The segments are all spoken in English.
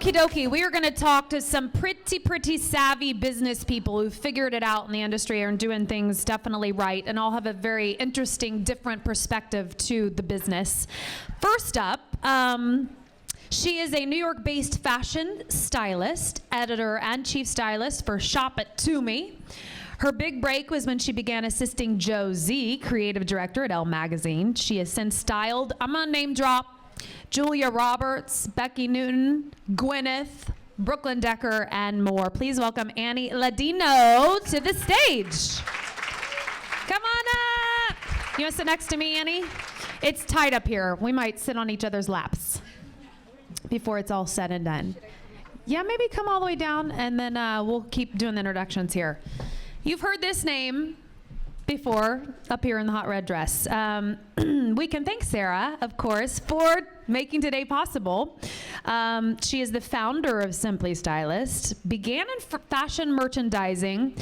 Okie dokie, we are going to talk to some pretty savvy business people who figured it out in the industry and are doing things definitely right, and all have a very interesting, different perspective to the business. First up, she is a New York-based fashion stylist, editor, and chief stylist for Shop It To Me. Her big break was when she began assisting Joe Z, creative director at Elle Magazine. She has since styled, I'm going to name drop, Julia Roberts, Becky Newton, Gwyneth, Brooklyn Decker, and more. Please welcome Annie Ladino to the stage. Come on up. You want to sit next to me, Annie? It's tight up here. We might sit on each other's laps before it's all said and done. Yeah, maybe come all the way down, and then we'll keep doing the introductions here. You've heard this name before up here in the hot red dress. We can thank Sarah, of course, for making today possible. She is the founder of Simply Stylist, began in fashion merchandising,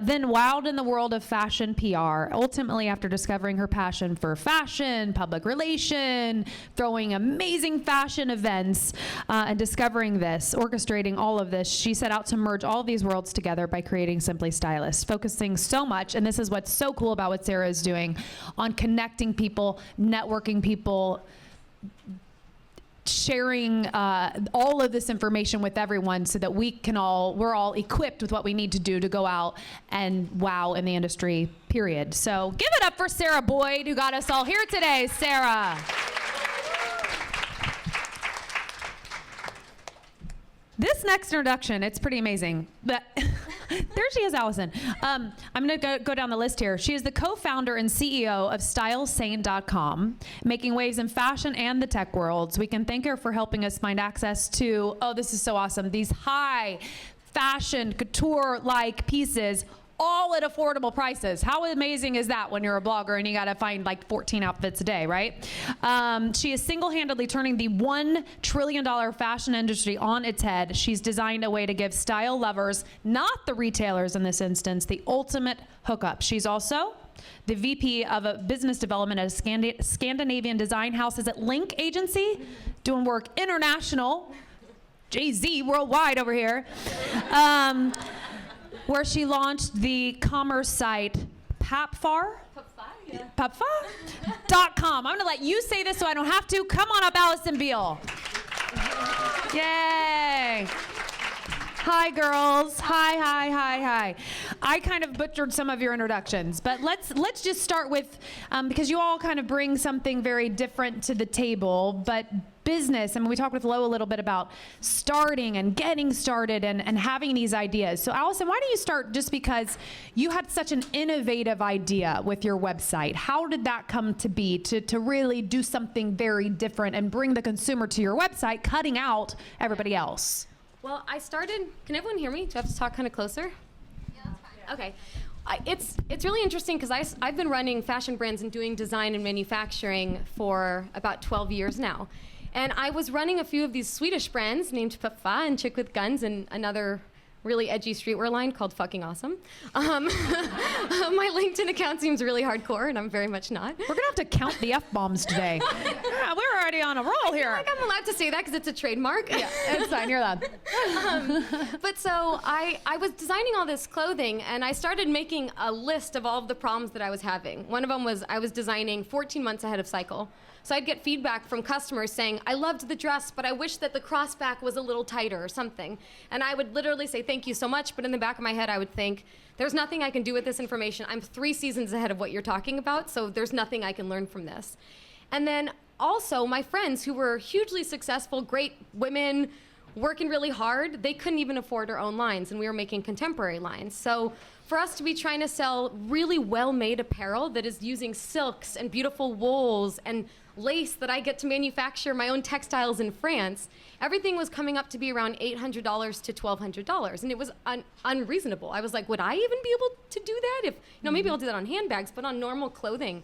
then wowed in the world of fashion PR, ultimately after discovering her passion for fashion, public relation, throwing amazing fashion events, and discovering this, orchestrating all of this, she set out to merge all of these worlds together by creating Simply Stylist, focusing so much, and this is what's so cool about what Sarah is doing, on connecting people, networking people, sharing all of this information with everyone so that we're all equipped with what we need to do to go out and wow in the industry, period. So give it up for Sarah Boyd, who got us all here today. Sarah. This next introduction, it's pretty amazing. But there she is, Allison. I'm going to go down the list here. She is the co-founder and CEO of StyleSane.com, making waves in fashion and the tech worlds. We can thank her for helping us find access to, oh, this is so awesome, these high fashion, couture-like pieces, all at affordable prices. How amazing is that when you're a blogger and you gotta find like 14 outfits a day, right? She is single-handedly turning the $1 trillion fashion industry on its head. She's designed a way to give style lovers, not the retailers in this instance, the ultimate hookup. She's also the VP of a business development at a Scandinavian design house. Is it Link Agency? Doing work international, Jay-Z worldwide over here. Where she launched the commerce site Papfar? Papfar.com. I'm going to let you say this so I don't have to. Come on up, Allison Beal. Yay. Hi, girls. Hi. I kind of butchered some of your introductions, but let's just start with, because you all kind of bring something very different to the table, but business, I mean, we talked with Lo a little bit about starting and getting started and having these ideas. So Allison, why don't you start, just because you had such an innovative idea with your website. How did that come to be, to really do something very different and bring the consumer to your website, cutting out everybody else? Well, I started, can everyone hear me? Do I have to talk kind of closer? Yeah, that's fine. Okay. It's really interesting because I've been running fashion brands and doing design and manufacturing for about 12 years now. And I was running a few of these Swedish brands named Puffa and Chick with Guns and another really edgy streetwear line called Fucking Awesome. My LinkedIn account seems really hardcore, and I'm very much not. We're going to have to count the F-bombs today. Yeah, we're already on a roll here. I feel like I'm allowed to say that because it's a trademark. Yeah, it's fine. You're allowed. But so I was designing all this clothing, and I started making a list of all of the problems that I was having. One of them was I was designing 14 months ahead of cycle. So I'd get feedback from customers saying, I loved the dress, but I wish that the crossback was a little tighter or something. And I would literally say, thank you so much, but in the back of my head, I would think, there's nothing I can do with this information. I'm 3 seasons ahead of what you're talking about, so there's nothing I can learn from this. And then also, my friends who were hugely successful, great women, working really hard, they couldn't even afford our own lines, and we were making contemporary lines. So for us to be trying to sell really well-made apparel that is using silks and beautiful wools and lace that I get to manufacture my own textiles in France, everything was coming up to be around $800 to $1,200, and it was unreasonable. I was like, would I even be able to do that? If, maybe I'll do that on handbags, but on normal clothing.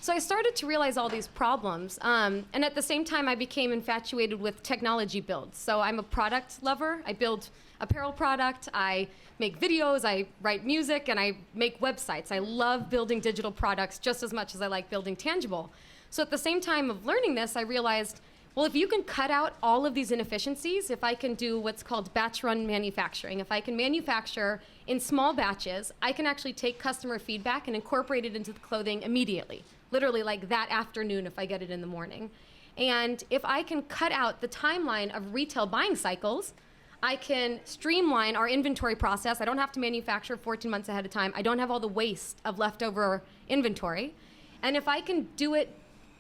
So I started to realize all these problems, and at the same time, I became infatuated with technology builds. So I'm a product lover. I build apparel product, I make videos, I write music, and I make websites. I love building digital products just as much as I like building tangible. So at the same time of learning this, I realized Well, if you can cut out all of these inefficiencies, if I can do what's called batch run manufacturing, if I can manufacture in small batches, I can actually take customer feedback and incorporate it into the clothing immediately, literally like that afternoon if I get it in the morning. And if I can cut out the timeline of retail buying cycles, I can streamline our inventory process. I don't have to manufacture 14 months ahead of time. I don't have all the waste of leftover inventory. And if I can do it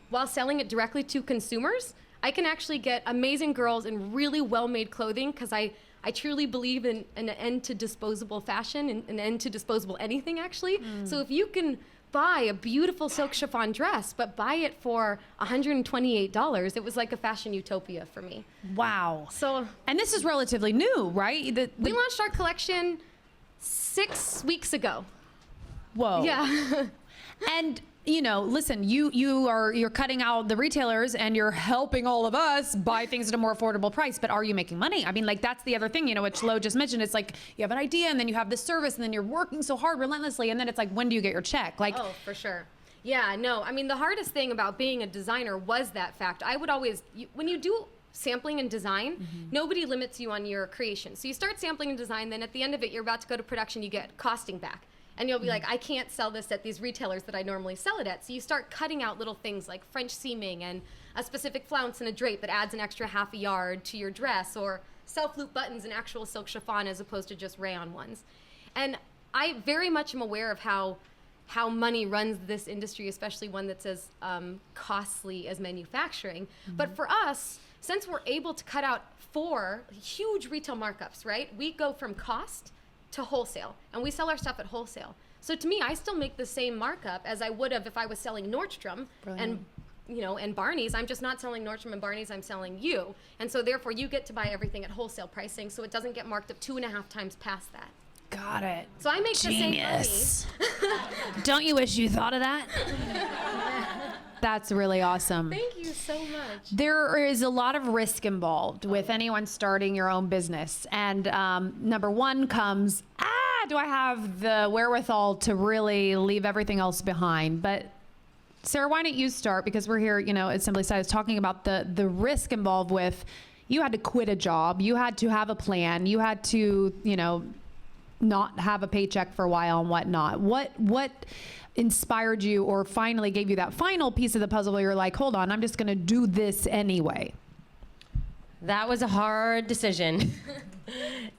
while selling it directly to consumers, I can actually get amazing girls in really well-made clothing, because I truly believe in an end to disposable fashion and an end to disposable anything, actually. So if you can buy a beautiful silk chiffon dress, but buy it for $128, it was like a fashion utopia for me. Wow. So, and this is relatively new, right? We launched our collection 6 weeks ago. Whoa. Yeah. And you know, listen, you're cutting out the retailers and you're helping all of us buy things at a more affordable price, but are you making money? I mean, like, that's the other thing, you know, which Lo just mentioned. It's like you have an idea and then you have this service and then you're working so hard relentlessly, and then it's like, when do you get your check? Like, oh, for sure. Yeah, no, I mean, the hardest thing about being a designer was that fact. I would always, when you do sampling and design, nobody limits you on your creation. So you start sampling and design, then at the end of it, you're about to go to production, you get costing back. And you'll be like, I can't sell this at these retailers that I normally sell it at. So you start cutting out little things like French seaming and a specific flounce in a drape that adds an extra half a yard to your dress, or self-loop buttons in actual silk chiffon as opposed to just rayon ones. And I very much am aware of how money runs this industry, especially one that's as costly as manufacturing. But for us, since we're able to cut out 4 huge retail markups, right? We go from cost to wholesale, and we sell our stuff at wholesale. So to me, I still make the same markup as I would have if I was selling Nordstrom. Brilliant. and Barney's. I'm just not selling Nordstrom and Barney's, I'm selling you. And so therefore you get to buy everything at wholesale pricing, so it doesn't get marked up 2.5 times past that. Got it. So I make Genius. the same money. Don't you wish you thought of that? That's really awesome. Thank you so much. There is a lot of risk involved with anyone starting your own business. And number one comes, do I have the wherewithal to really leave everything else behind? But Sarah, why don't you start? Because we're here, you know, at Simply Stylist talking about the risk involved with, you had to quit a job, you had to have a plan, you had to, you know, not have a paycheck for a while and whatnot. What inspired you, or finally gave you that final piece of the puzzle where you're like, hold on, I'm just going to do this anyway? That was a hard decision,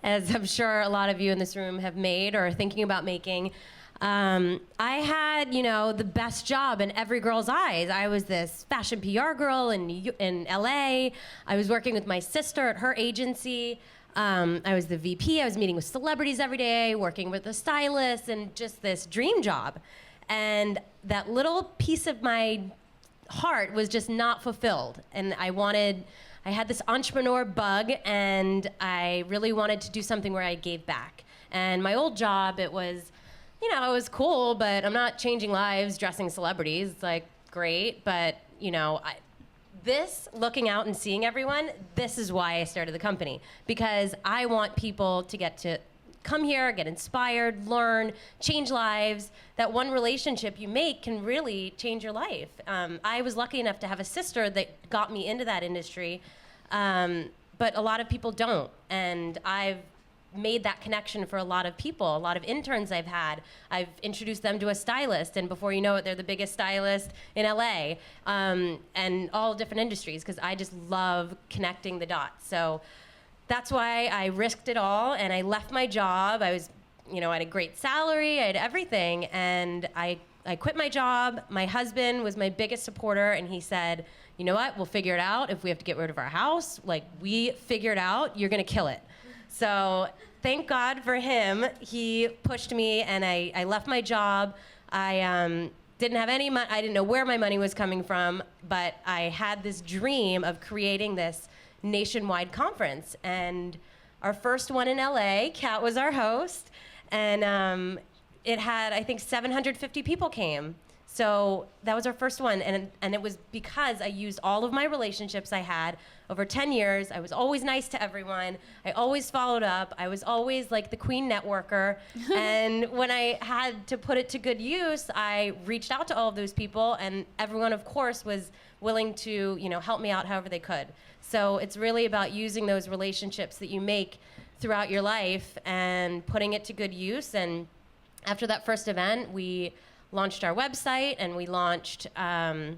as I'm sure a lot of you in this room have made or are thinking about making. I had, you know, the best job in every girl's eyes. I was this fashion PR girl in LA. I was working with my sister at her agency. I was the VP. I was meeting with celebrities every day, working with a stylist, and just this dream job. And that little piece of my heart was just not fulfilled. And I had this entrepreneur bug, and I really wanted to do something where I gave back. And my old job, it was, you know, it was cool, but I'm not changing lives dressing celebrities. It's like, great, but, you know, looking out and seeing everyone, this is why I started the company. Because I want people to get to come here, get inspired, learn, change lives. That one relationship you make can really change your life. I was lucky enough to have a sister that got me into that industry, but a lot of people don't. And I've made that connection for a lot of people. A lot of interns I've had, I've introduced them to a stylist, and before you know it, they're the biggest stylist in LA, and all different industries, because I just love connecting the dots. So that's why I risked it all, and I left my job. I was, you know, I had a great salary, I had everything, and I quit my job. My husband was my biggest supporter, and he said, you know what, we'll figure it out. If we have to get rid of our house, like, we figure it out, you're gonna kill it. So thank God for him. He pushed me, and I left my job. I didn't have any money. I didn't know where my money was coming from, but I had this dream of creating this nationwide conference. And our first one in LA, Catt was our host, and it had, I think, 750 people came. So that was our first one, and it was because I used all of my relationships I had over 10 years. I was always nice to everyone. I always followed up. I was always like the queen networker. And when I had to put it to good use, I reached out to all of those people, and everyone, of course, was willing to, help me out however they could. So it's really about using those relationships that you make throughout your life and putting it to good use. And after that first event, we launched our website, and we launched a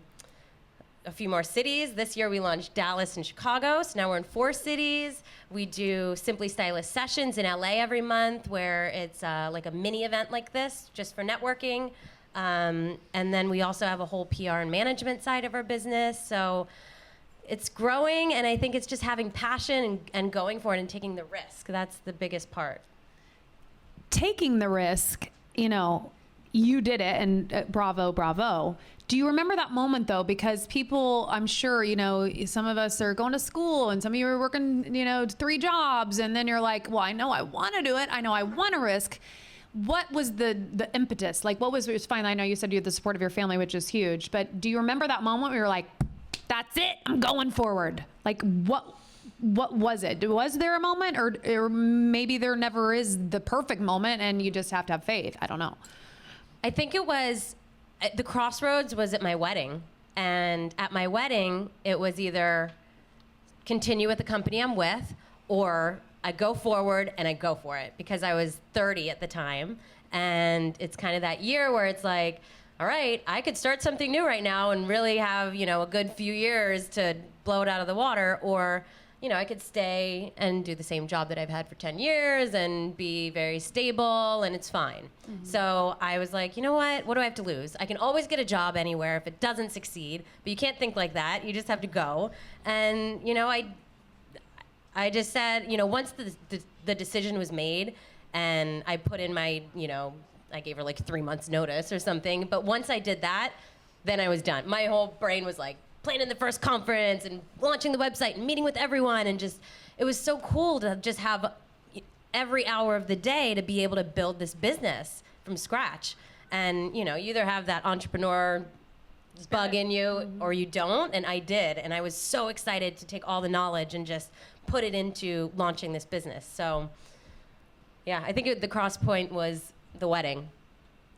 few more cities. This year we launched Dallas and Chicago, so now we're in 4 cities. We do Simply Stylist sessions in LA every month, where it's like a mini event like this, just for networking. And then we also have a whole PR and management side of our business. So it's growing, and I think it's just having passion and going for it and taking the risk. That's the biggest part. Taking the risk, you did it, and bravo, bravo. Do you remember that moment though? Because people, I'm sure, some of us are going to school, and some of you are working, 3 jobs, and then you're like, well, I know I want to do it. I know I want to risk. What was the impetus? Like, it was fine. I know you said you had the support of your family, which is huge, but do you remember that moment where you're like, that's it, I'm going forward? Like, what was it? Was there a moment, or maybe there never is the perfect moment and you just have to have faith? I don't know. I think it was, the crossroads was at my wedding. And at my wedding, it was either continue with the company I'm with, or I go forward and I go for it, because I was 30 at the time. And it's kind of that year where it's like, all right, I could start something new right now and really have, a good few years to blow it out of the water, or I could stay and do the same job that I've had for 10 years and be very stable, and it's fine. Mm-hmm. So I was like, you know what do I have to lose? I can always get a job anywhere if it doesn't succeed, but you can't think like that. You just have to go. And, I just said, once the decision was made, and I put in my, I gave her like 3 months notice or something, but once I did that, then I was done. My whole brain was like, planning the first conference and launching the website and meeting with everyone, and just, it was so cool to just have every hour of the day to be able to build this business from scratch. And you either have that entrepreneur bug in you or you don't, and I did, and I was so excited to take all the knowledge and just put it into launching this business. So yeah, I think the cross point was the wedding.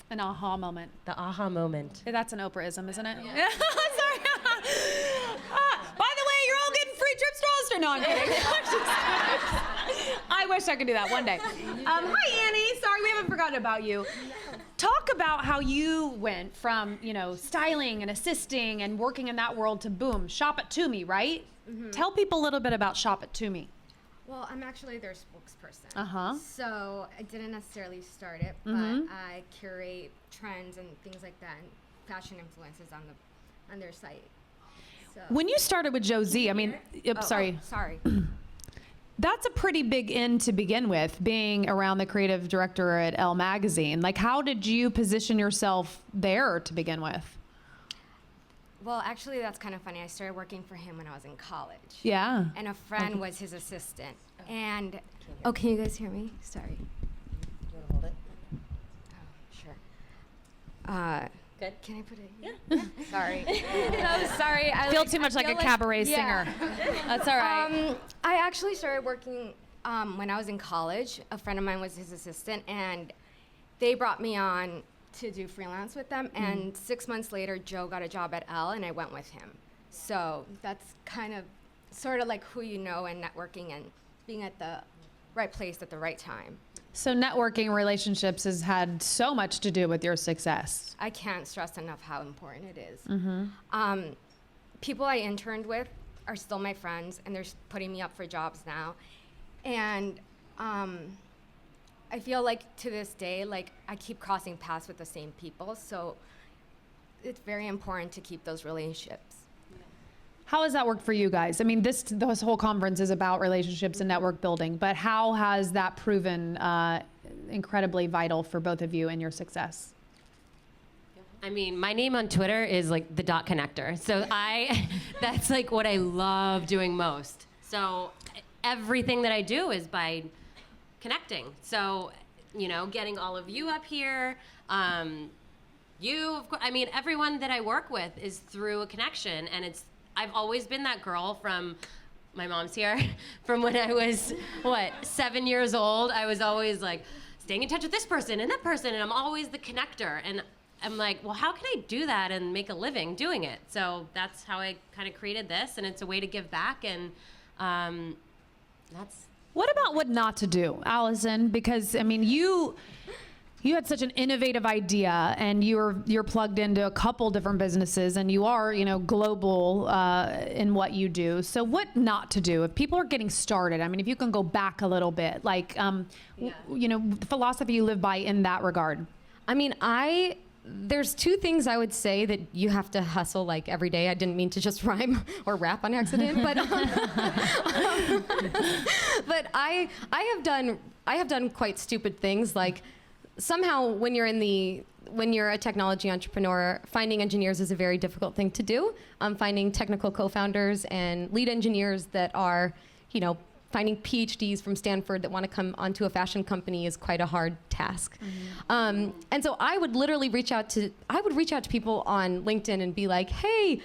An aha moment. The aha moment. That's an Oprah-ism, isn't it? Yeah. Sorry. By the way, you're all getting free trips to Austin. No, I'm kidding. I wish I could do that one day. Hi, Annie. Sorry, we haven't forgotten about you. Talk about how you went from, styling and assisting and working in that world to boom, Shop at Toomey, right? Mm-hmm. Tell people a little bit about Shop at Toomey. Well, I'm actually their spokesperson. Uh-huh. So I didn't necessarily start it, but I curate trends and things like that, and fashion influences on their site. So. When you started with Josie, sorry. Sorry. That's a pretty big in to begin with, being around the creative director at Elle Magazine. Like, how did you position yourself there to begin with? Well, actually, that's kind of funny. I started working for him when I was in college. Yeah. And a friend was his assistant. And, can you guys hear me? Sorry. Do you want to hold it? Oh, sure. Good. Can I put it? Yeah. Sorry. No, sorry. I feel too much like a cabaret singer. That's all right. I actually started working when I was in college. A friend of mine was his assistant, and they brought me on to do freelance with them. And 6 months later, Joe got a job at Elle, and I went with him. So that's kind of sort of like who you know, and networking and being at the right place at the right time. So networking relationships has had so much to do with your success. I can't stress enough how important it is. People I interned with are still my friends, and they're putting me up for jobs now. And I feel like to this day, like I keep crossing paths with the same people. So it's very important to keep those relationships. How has that worked for you guys? I mean, this whole conference is about relationships and network building, but how has that proven incredibly vital for both of you and your success? I mean, my name on Twitter is like the dot connector. So that's like what I love doing most. So everything that I do is by connecting. So, getting all of you up here, You, of course, I mean, everyone that I work with is through a connection, and I've always been that girl from, my mom's here, from when I was, 7 years old. I was always like staying in touch with this person and that person, and I'm always the connector. And I'm like, well, how can I do that and make a living doing it? So that's how I kind of created this, and it's a way to give back, and that's. What about what not to do, Allison? Because I mean, you had such an innovative idea, and you're plugged into a couple different businesses, and you are, global in what you do. So what not to do if people are getting started? I mean, if you can go back a little bit, like, the philosophy you live by in that regard. I mean, there's two things I would say that you have to hustle like every day. I didn't mean to just rhyme or rap on accident, but but I have done quite stupid things. Like somehow when you're a technology entrepreneur, finding engineers is a very difficult thing to do. Finding technical co-founders and lead engineers that are, finding PhDs from Stanford that want to come onto a fashion company is quite a hard task. Mm-hmm. And so I would literally reach out to people on LinkedIn and be like, hey,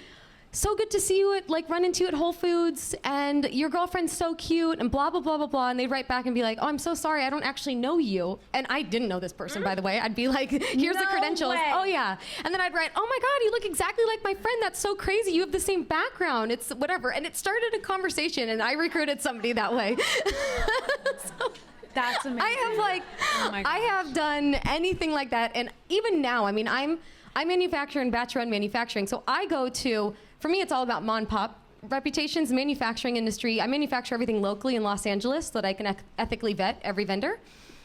so good to see you run into you at Whole Foods, and your girlfriend's so cute, and blah, blah, blah, blah, blah. And they'd write back and be like, oh, I'm so sorry, I don't actually know you. And I didn't know this person, by the way. I'd be like, here's the credentials. Way. Oh, yeah. And then I'd write, oh my God, you look exactly like my friend. That's so crazy. You have the same background. It's whatever. And it started a conversation, and I recruited somebody that way. So, that's amazing. I have done anything like that. And even now, I mean, I manufacture and batch run manufacturing. So I go to, for me, it's all about mom and pop reputations, manufacturing industry. I manufacture everything locally in Los Angeles so that I can ethically vet every vendor.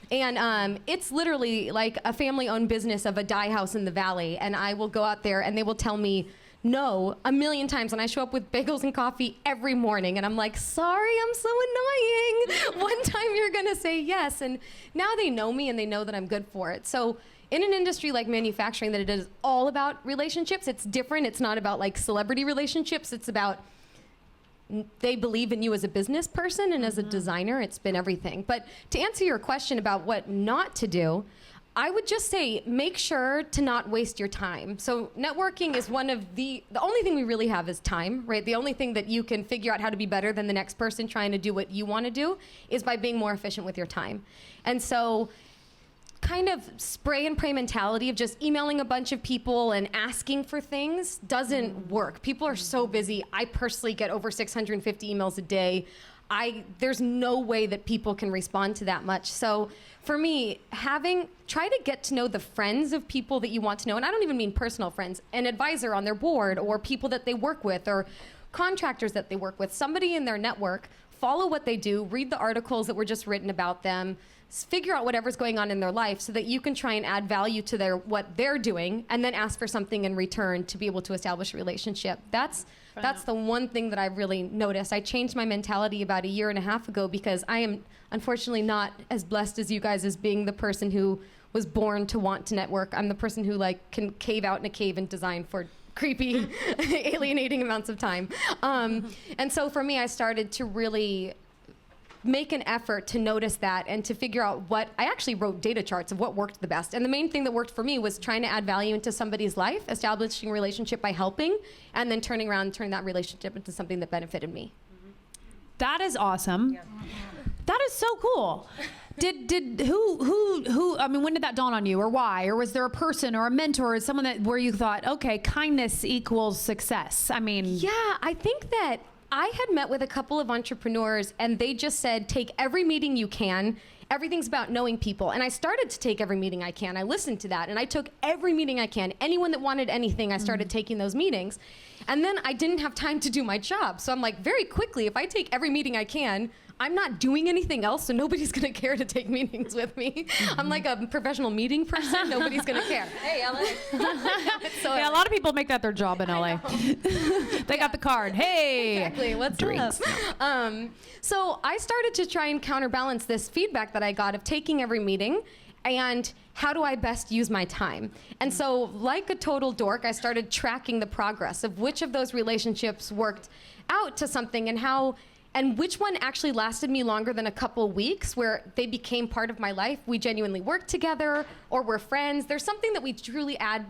And it's literally like a family-owned business of a dye house in the valley. And I will go out there and they will tell me no a million times. And I show up with bagels and coffee every morning. And I'm like, sorry, I'm so annoying. One time you're going to say yes. And now they know me and they know that I'm good for it. So in an industry like manufacturing that it is all about relationships, it's different. It's not about like celebrity relationships. It's about they believe in you as a business person and as a designer. It's been everything. But to answer your question about what not to do, I would just say make sure to not waste your time. So networking is one of the only thing we really have is time, right? The only thing that you can figure out how to be better than the next person trying to do what you want to do is by being more efficient with your time. And so kind of spray and pray mentality of just emailing a bunch of people and asking for things doesn't work. People are so busy. I personally get over 650 emails a day. There's no way that people can respond to that much. So for me, try to get to know the friends of people that you want to know. And I don't even mean personal friends, an advisor on their board or people that they work with or contractors that they work with, somebody in their network, follow what they do, read the articles that were just written about them, figure out whatever's going on in their life so that you can try and add value to what they're doing and then ask for something in return to be able to establish a relationship. That's the one thing that I've really noticed. I changed my mentality about 1.5 years ago because I am unfortunately not as blessed as you guys as being the person who was born to want to network. I'm the person who can cave out in a cave and design for creepy, alienating amounts of time. And so for me, I started to really make an effort to notice that and to figure out I actually wrote data charts of what worked the best. And the main thing that worked for me was trying to add value into somebody's life, establishing a relationship by helping, and then turning around and turning that relationship into something that benefited me. That is awesome. Yeah. That is so cool. Who, I mean, when did that dawn on you, or why? Or was there a person or a mentor or someone where you thought, okay, kindness equals success? I mean. Yeah, I think that I had met with a couple of entrepreneurs and they just said, take every meeting you can. Everything's about knowing people. And I started to take every meeting I can. I listened to that and I took every meeting I can. Anyone that wanted anything, I started taking those meetings. And then I didn't have time to do my job. So I'm like, very quickly, if I take every meeting I can, I'm not doing anything else, so nobody's gonna care to take meetings with me. I'm like a professional meeting person, nobody's gonna care. Hey, LA. Yeah, a lot of people make that their job in LA. They got the card. Hey. Exactly, what's drinks? So I started to try and counterbalance this feedback that I got of taking every meeting and how do I best use my time? And so like a total dork, I started tracking the progress of which of those relationships worked out to something and which one actually lasted me longer than a couple weeks where they became part of my life. We genuinely worked together or we're friends. There's something that we truly add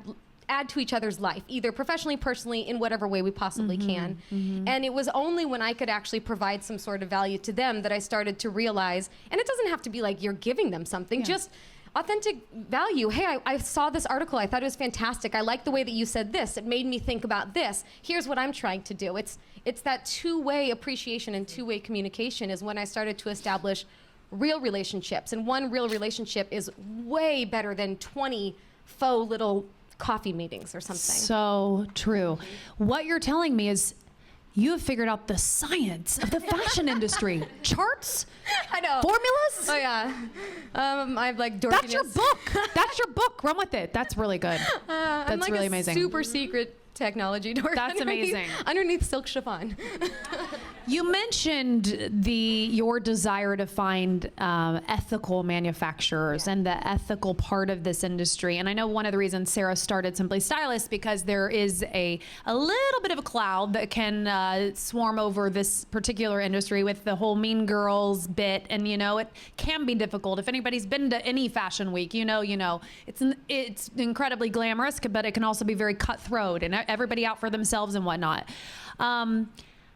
add to each other's life, either professionally, personally, in whatever way we possibly can. And it was only when I could actually provide some sort of value to them that I started to realize, and it doesn't have to be like you're giving them something, just authentic value. Hey, I saw this article. I thought it was fantastic. I like the way that you said this. It made me think about this. Here's what I'm trying to do. It's that two-way appreciation and two-way communication is when I started to establish real relationships. And one real relationship is way better than 20 faux little coffee meetings or something. So true. What you're telling me is you have figured out the science of the fashion industry. Charts? I know. Formulas? Oh, yeah. I have like dorkiness. That's your book. That's your book. Run with it. That's really good. I'm That's like really a amazing. super secret technology dork. That's amazing. Underneath silk chiffon. You mentioned your desire to find ethical manufacturers and the ethical part of this industry. And I know one of the reasons Sarah started Simply Stylist because there is a little bit of a cloud that can swarm over this particular industry with the whole Mean Girls bit. And, it can be difficult. If anybody's been to any fashion week, it's incredibly glamorous, but it can also be very cutthroat and everybody out for themselves and whatnot.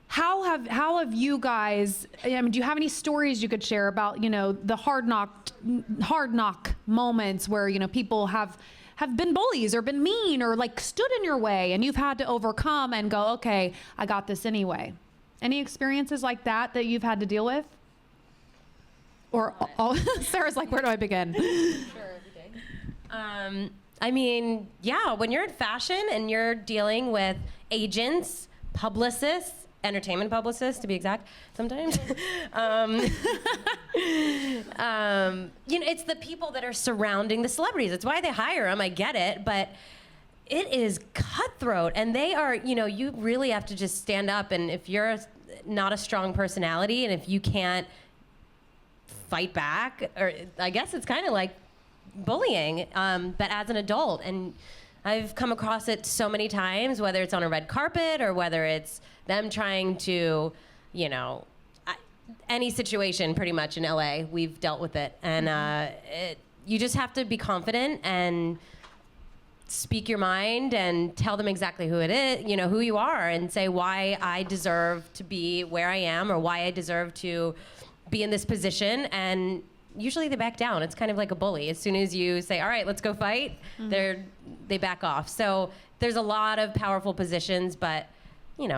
How have you guys, do you have any stories you could share about, the hard knock moments where, people have been bullies or been mean or like stood in your way and you've had to overcome and go, okay, I got this anyway. Any experiences like that you've had to deal with? Or Sarah's like, where do I begin? When you're in fashion and you're dealing with agents, publicists, entertainment publicists to be exact, sometimes. It's the people that are surrounding the celebrities. It's why they hire them. I get it, but it is cutthroat, and they are. You really have to just stand up. And if you're not a strong personality, and if you can't fight back, or I guess it's kind of like bullying, but as an adult. And I've come across it so many times, whether it's on a red carpet or whether it's them trying to, any situation pretty much in LA, we've dealt with it. And you just have to be confident and speak your mind and tell them exactly who it is, who you are, and say why I deserve to be where I am or why I deserve to be in this position. And usually they back down. It's kind of like a bully. As soon as you say, all right, let's go fight, they back off. So there's a lot of powerful positions, but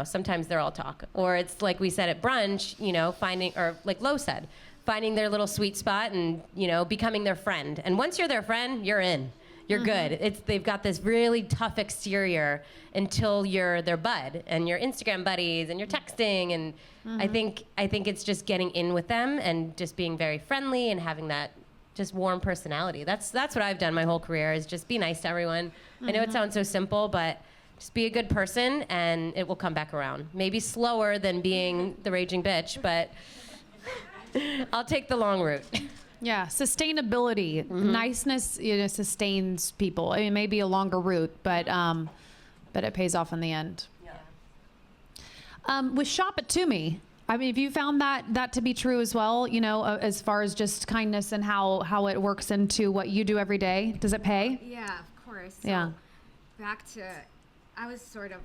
sometimes they're all talk. Or it's like we said at brunch, finding, or like Lo said, finding their little sweet spot and, becoming their friend. And once you're their friend, you're in. You're good. They've got this really tough exterior until you're their bud and you're Instagram buddies and you're texting. And I think it's just getting in with them and just being very friendly and having that just warm personality. That's what I've done my whole career, is just be nice to everyone. I know it sounds so simple, but just be a good person and it will come back around. Maybe slower than being the raging bitch, but I'll take the long route. Yeah, sustainability, niceness, sustains people. I mean, it may be a longer route, but it pays off in the end. Yeah. With Shop It To Me, I mean, have you found that to be true as well? As far as just kindness and how it works into what you do every day. Does it pay? Yeah, of course. So Yeah. Back to, I was sort of,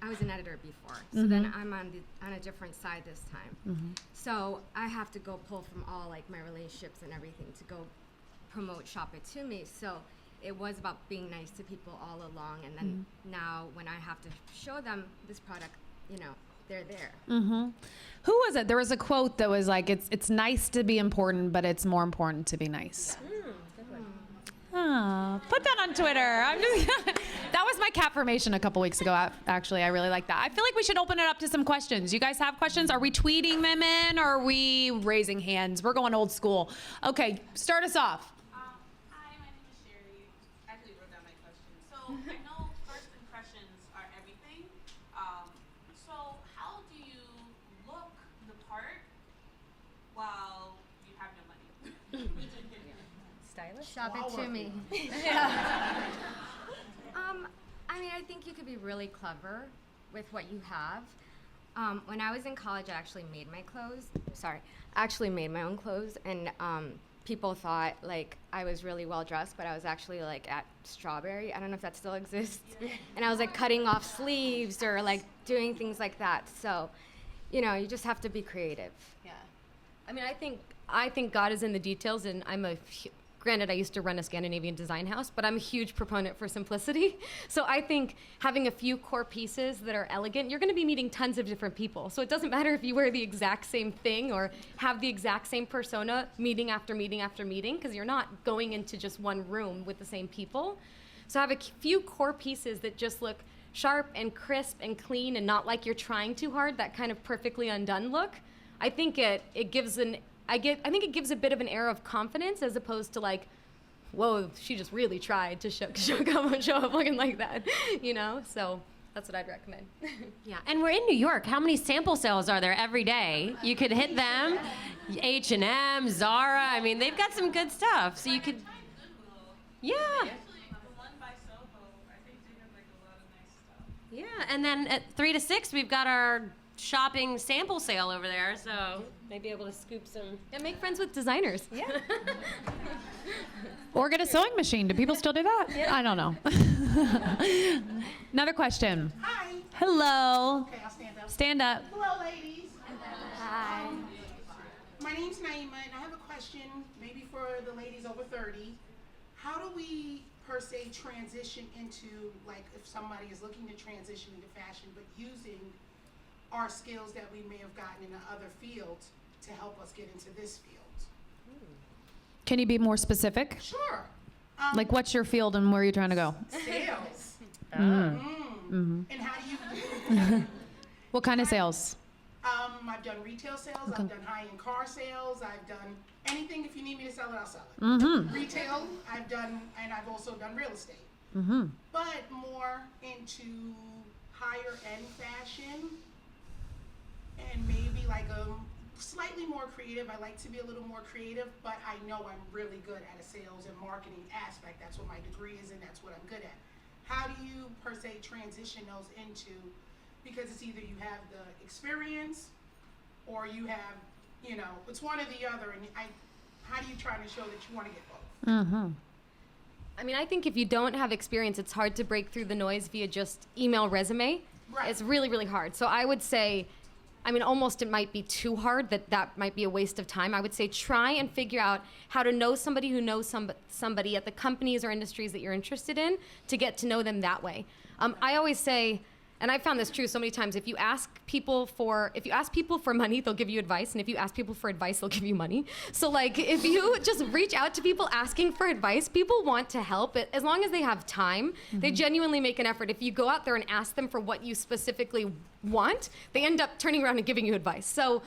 I was an editor before, so then I'm on a different side this time. So I have to go pull from all like my relationships and everything to go promote Shop It To Me. So it was about being nice to people all along, and then now when I have to show them this product, they're there. Who was it? There was a quote that was like, it's nice to be important, but it's more important to be nice. Oh, put that on Twitter. That was my Catt formation a couple weeks ago. Actually, I really like that. I feel like we should open it up to some questions. You guys have questions? Are we tweeting them in, or are we raising hands? We're going old school. Okay, start us off. Hi, my name is Sherry. I actually wrote down my question. So I know first impressions are everything. So how do you look the part while you have no money? Stylist? Shop It To Me. I think you could be really clever with what you have. When I was in college, I actually made my clothes. Actually made my own clothes, and people thought like I was really well dressed, but I was actually like at Strawberry. I don't know if that still exists. And I was like cutting off sleeves or like doing things like that. So, you know, you just have to be creative. Yeah. I mean, I think God is in the details, and granted, I used to run a Scandinavian design house, but I'm a huge proponent for simplicity. So I think having a few core pieces that are elegant, you're going to be meeting tons of different people. So it doesn't matter if you wear the exact same thing or have the exact same persona meeting after meeting after meeting, because you're not going into just one room with the same people. So have a few core pieces that just look sharp and crisp and clean and not like you're trying too hard, that kind of perfectly undone look. I think it gives I think it gives a bit of an air of confidence as opposed to like, whoa, she just really tried to show up looking like that, you know? So that's what I'd recommend. Yeah, and we're in New York. How many sample sales are there every day? You could hit them. H&M, Zara. I mean, they've got some good stuff. So you could, yeah. Actually, the one by Soho, I think they have like a lot of nice stuff. Yeah, and then at 3 to 6, we've got our shopping sample sale over there. So maybe able to scoop some. And make friends with designers. Yeah. Or get a sewing machine. Do people still do that? I don't know. Another question. Hi. Hello. Okay, I'll stand up. Stand up. Hello, ladies. Hi. My name's Naima, and I have a question, maybe for the ladies over 30. How do we, per se, transition into, like, if somebody is looking to transition into fashion, but using our skills that we may have gotten in the other fields to help us get into this field? Can you be more specific? Sure. Like, what's your field and where are you trying to go? Sales. Mm-hmm. And how do you? What kind of sales? I've done retail sales. Okay. I've done high-end car sales. I've done anything. If you need me to sell it, I'll sell it. Mm-hmm. Retail, I've done, and I've also done real estate. Mm-hmm. But more into higher-end fashion, and maybe like slightly more creative. I like to be a little more creative, but I know I'm really good at a sales and marketing aspect. That's what my degree is, and that's what I'm good at. How do you, per se, transition those into, because it's either you have the experience or you have, you know, it's one or the other, and how do you try to show that you want to get both? Mm-hmm. I mean, I think if you don't have experience, it's hard to break through the noise via just email resume. Right. It's really, really hard. So I would say, I mean, almost it might be too hard, that might be a waste of time. I would say try and figure out how to know somebody who knows somebody at the companies or industries that you're interested in to get to know them that way. I always say, and I found this true so many times, if you ask people for money, they'll give you advice, and if you ask people for advice, they'll give you money. So like, if you just reach out to people asking for advice, people want to help. As long as they have time, they genuinely make an effort. If you go out there and ask them for what you specifically want, they end up turning around and giving you advice. So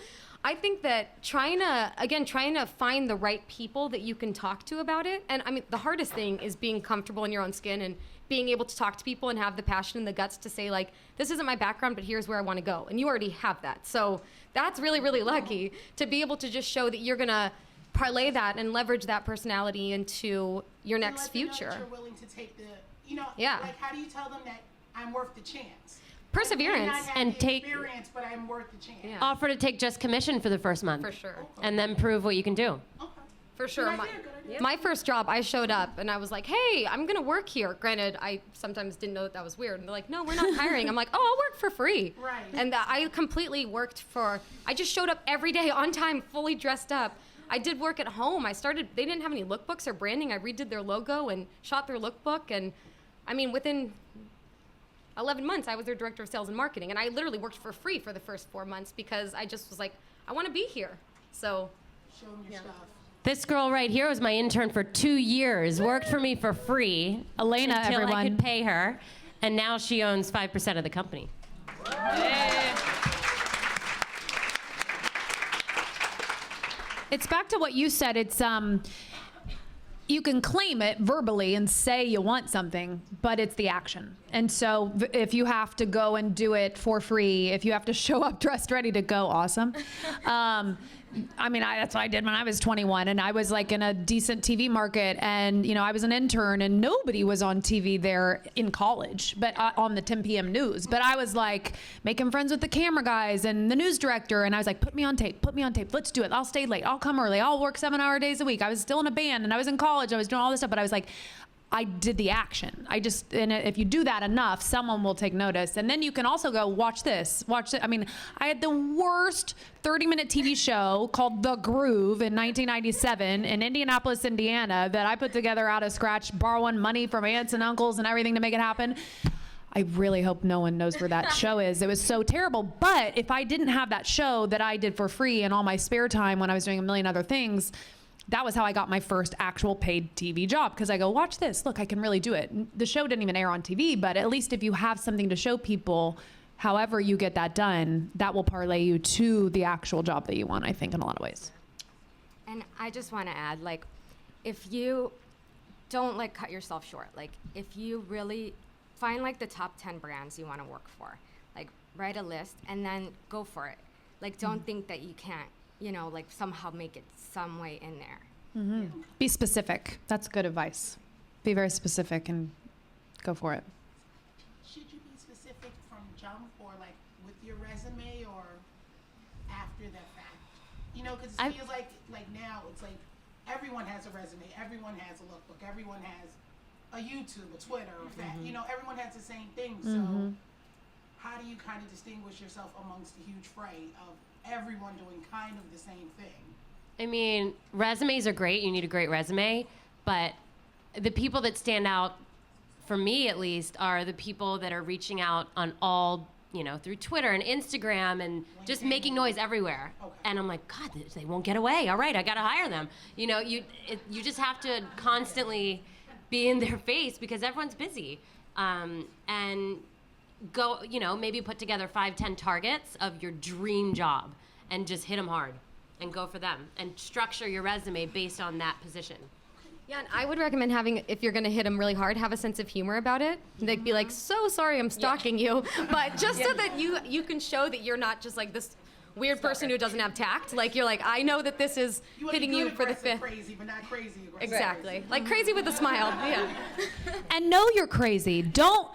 I think that trying to find the right people that you can talk to about it. And I mean, the hardest thing is being comfortable in your own skin and being able to talk to people and have the passion and the guts to say, like, this isn't my background, but here's where I want to go. And you already have that. So that's really, really lucky to be able to just show that you're going to parlay that and leverage that personality into your next future. That you're willing to take the, you know, Yeah. like, how do you tell them that I'm worth the chance? Perseverance. I may not have and the take- experience, but I'm worth the chance. Yeah. Offer to take just commission for the first month. For sure. And then prove what you can do. Okay. For sure. Good idea, good idea. My first job, I showed up and I was like, hey, I'm going to work here. Granted, I sometimes didn't know that was weird. And they're like, no, we're not hiring. I'm like, oh, I'll work for free. Right. And I completely I just showed up every day on time, fully dressed up. I did work at home. They didn't have any lookbooks or branding. I redid their logo and shot their lookbook. And I mean, within 11 months, I was their director of sales and marketing. And I literally worked for free for the first 4 months because I just was like, I want to be here. So Show them your stuff. This girl right here was my intern for 2 years, worked for me for free. Elena, until everyone. I could pay her, and now she owns 5% of the company. It's back to what you said. It's you can claim it verbally and say you want something, but it's the action. And so if you have to go and do it for free, if you have to show up dressed ready to go, awesome. I mean, that's what I did when I was 21, and I was like in a decent TV market, and I was an intern, and nobody was on TV there in college, but on the 10 p.m. news. But I was like making friends with the camera guys and the news director, and I was like, put me on tape, let's do it. I'll stay late, I'll come early, I'll work 7-hour days a week. I was still in a band, and I was in college, I was doing all this stuff, but I was like, I did the action. And if you do that enough, someone will take notice. And then you can also go, watch this. I mean, I had the worst 30-minute TV show called The Groove in 1997 in Indianapolis, Indiana, that I put together out of scratch, borrowing money from aunts and uncles and everything to make it happen. I really hope no one knows where that show is. It was so terrible. But if I didn't have that show that I did for free in all my spare time when I was doing a million other things, that was how I got my first actual paid TV job, because I go, watch this, look, I can really do it. The show didn't even air on TV, but at least if you have something to show people, however you get that done, that will parlay you to the actual job that you want, I think, in a lot of ways. And I just want to add, like, if you don't cut yourself short, if you really find the top 10 brands you want to work for, write a list and then go for it. Don't think that you can't, somehow make it some way in there. Mm-hmm. Be specific. That's good advice. Be very specific and go for it. Should you be specific from jump, or with your resume, or after the fact? Because it feels like now it's everyone has a resume, everyone has a lookbook, everyone has a YouTube, a Twitter, everyone has the same thing. So how do you kind of distinguish yourself amongst the huge fray of everyone doing kind of the same thing? I mean, resumes are great. You need a great resume. But the people that stand out, for me at least, are the people that are reaching out on all, through Twitter and Instagram and just making noise everywhere. Okay. And I'm like, God, they won't get away. All right, I got to hire them. You just have to constantly be in their face because everyone's busy. And go, maybe put together 5-10 targets of your dream job and just hit them hard and go for them and structure your resume based on that position. Yeah, and I would recommend if you're going to hit them really hard, have a sense of humor about it. Be like, so sorry I'm stalking you, but just so that you can show that you're not just this weird person who doesn't have tact. You're I know that this go hitting you for the fifth. Crazy, but not crazy. Exactly. Crazy with a smile. Yeah. And know you're crazy. Don't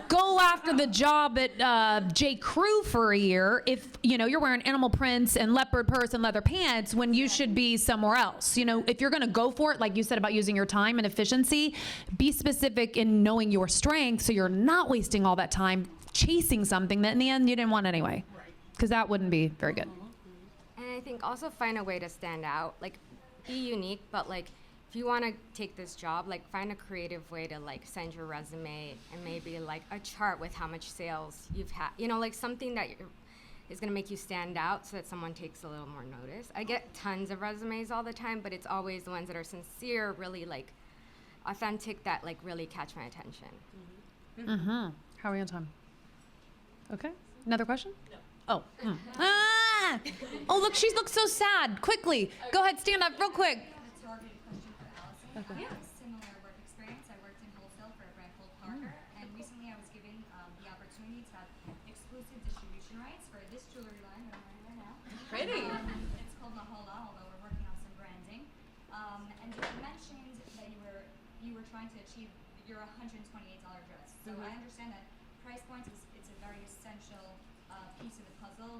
go after the job at J. Crew for a year if you're wearing animal prints and leopard purse and leather pants when you should be somewhere else. If you're going to go for it, like you said about using your time and efficiency, be specific in knowing your strengths so you're not wasting all that time chasing something that in the end you didn't want anyway. Because that wouldn't be very good. And I think also find a way to stand out. Be unique, but if you want to take this job, find a creative way to send your resume and maybe a chart with how much sales you've had. Something that is going to make you stand out so that someone takes a little more notice. I get tons of resumes all the time, but it's always the ones that are sincere, really authentic, that really catch my attention. Mm-hmm. How are we on time? Okay. Another question? No. Oh. Oh, look, she looks so sad. Quickly. Go ahead, stand up real quick. A targeted question for Allison. Okay. I have a similar work experience. I worked in wholesale for a brand called Parker, and recently I was given the opportunity to have exclusive distribution rights for this jewelry line that I'm wearing right now. Pretty. It's called Mahola, although we're working on some branding. And you mentioned that you were trying to achieve your $128 dress. So I understand that price points it's a very essential piece of the puzzle,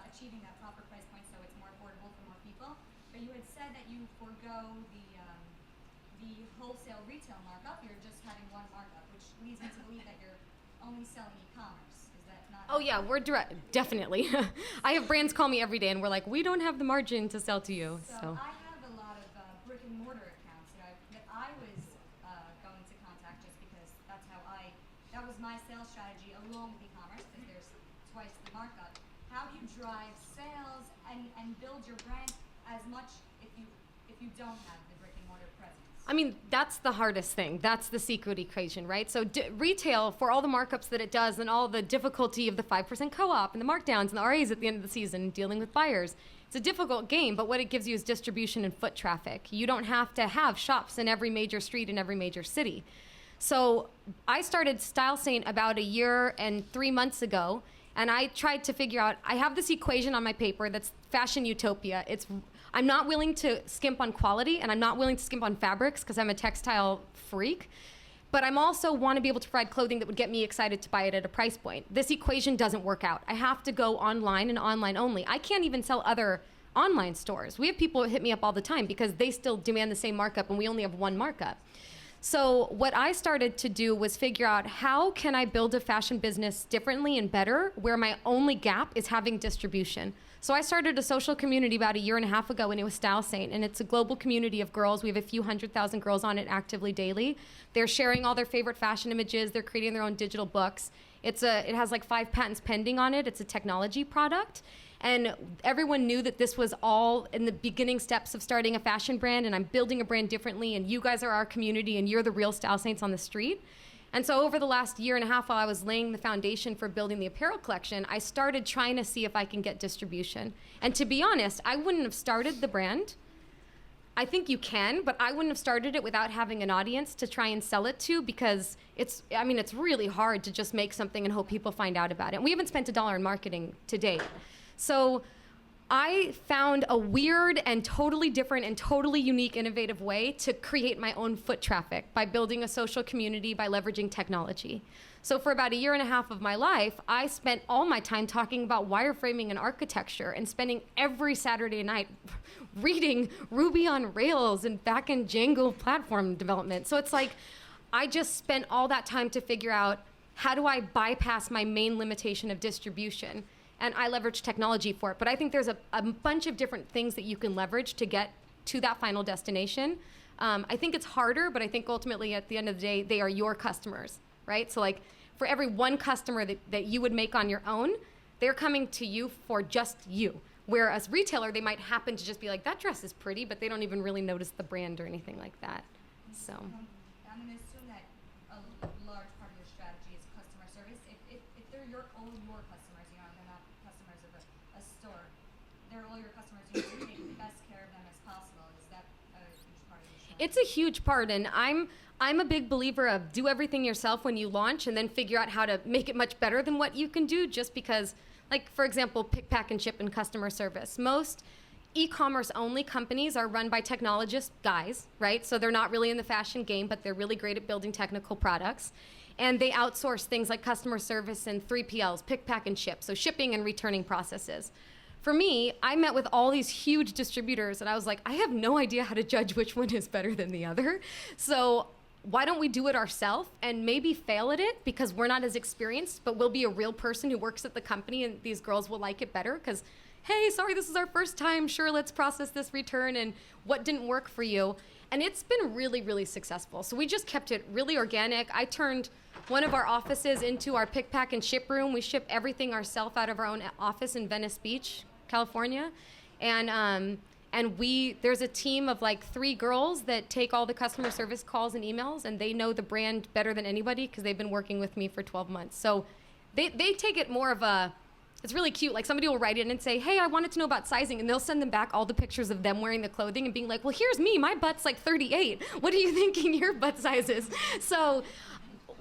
achieving that proper price point so it's more affordable for more people. But you had said that you forego the wholesale retail markup. You're just having one markup, which leads me to believe that you're only selling e-commerce. Is that not? Oh yeah, we're definitely. I have brands call me every day and we're like, we don't have the margin to sell to you. So. I have a lot of brick and mortar accounts that I was going to contact just because that was my sales strategy along with e-commerce, because there's twice the markup. How do you drive sales and build your brand as much if you don't have the brick and mortar presence? I mean, that's the hardest thing. That's the secret equation, right? So retail, for all the markups that it does and all the difficulty of the 5% co-op and the markdowns and the RAs at the end of the season dealing with buyers, it's a difficult game, but what it gives you is distribution and foot traffic. You don't have to have shops in every major street in every major city. So I started Style Saint about a year and 3 months ago, and I tried to figure out, I have this equation on my paper that's fashion utopia. I'm not willing to skimp on quality, and I'm not willing to skimp on fabrics because I'm a textile freak. But I'm also want to be able to provide clothing that would get me excited to buy it at a price point. This equation doesn't work out. I have to go online and online only. I can't even sell other online stores. We have people that hit me up all the time because they still demand the same markup and we only have one markup. So what I started to do was figure out how can I build a fashion business differently and better where my only gap is having distribution. So I started a social community about a year and a half ago, and it was Style Saint, and it's a global community of girls. We have a few 100,000 girls on it actively daily. They're sharing all their favorite fashion images. They're creating their own digital books. It has like 5 patents pending on it. It's a technology product. And everyone knew that this was all in the beginning steps of starting a fashion brand, and I'm building a brand differently, and you guys are our community, and you're the real Style Saints on the street. And so over the last year and a half, while I was laying the foundation for building the apparel collection, I started trying to see if I can get distribution. And to be honest, I wouldn't have started the brand. I think you can, but I wouldn't have started it without having an audience to try and sell it to, because it's really hard to just make something and hope people find out about it. And we haven't spent $1 in marketing to date. So I found a weird and totally different and totally unique, innovative way to create my own foot traffic by building a social community, by leveraging technology. So for about a year and a half of my life, I spent all my time talking about wireframing and architecture and spending every Saturday night reading Ruby on Rails and back-end Django platform development. So it's like, I just spent all that time to figure out, how do I bypass my main limitation of distribution? And I leverage technology for it. But I think there's a bunch of different things that you can leverage to get to that final destination. I think it's harder, but I think ultimately at the end of the day, they are your customers, right? So like for every one customer that you would make on your own, they're coming to you for just you. Whereas retailer, they might happen to just be like, that dress is pretty, but they don't even really notice the brand or anything like that. So. I'm going to assume that a large part of your strategy is customer service. If they're your customers, you know, they're not customers of a store, they're all your customers, you need to take the best care of them as possible. Is that a huge part of your strategy? It's a huge part, and I'm a big believer of do everything yourself when you launch and then figure out how to make it much better than what you can do, just because, like, for example, pick, pack, and ship and customer service. Most e-commerce only companies are run by technologist guys, right? So they're not really in the fashion game, but they're really great at building technical products. And they outsource things like customer service and 3PLs, pick, pack, and ship, so shipping and returning processes. For me, I met with all these huge distributors, and I was like, I have no idea how to judge which one is better than the other. So why don't we do it ourselves and maybe fail at it because we're not as experienced, but we'll be a real person who works at the company, and these girls will like it better because, hey, sorry, this is our first time. Sure, let's process this return, and what didn't work for you. And it's been really, really successful. So we just kept it really organic. I turned one of our offices into our pick, pack, and ship room. We ship everything ourselves out of our own office in Venice Beach, California. And there's a team of like 3 girls that take all the customer service calls and emails, and they know the brand better than anybody because they've been working with me for 12 months. So they take it more of a, it's really cute. Like somebody will write in and say, hey, I wanted to know about sizing, and they'll send them back all the pictures of them wearing the clothing and being like, well, here's me, my butt's like 38. What are you thinking your butt size is? So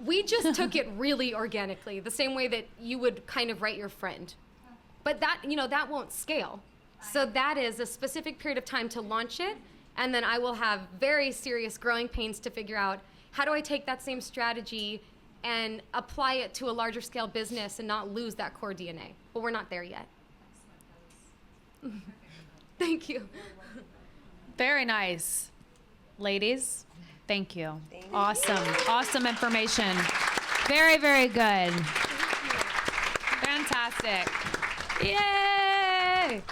we just took it really organically, the same way that you would kind of write your friend. But that, that won't scale. So that is a specific period of time to launch it, and then I will have very serious growing pains to figure out how do I take that same strategy and apply it to a larger scale business and not lose that core DNA. But we're not there yet. Thank you. Very nice. Ladies, thank you. Awesome. Awesome information. Very, very good. Fantastic. Yay!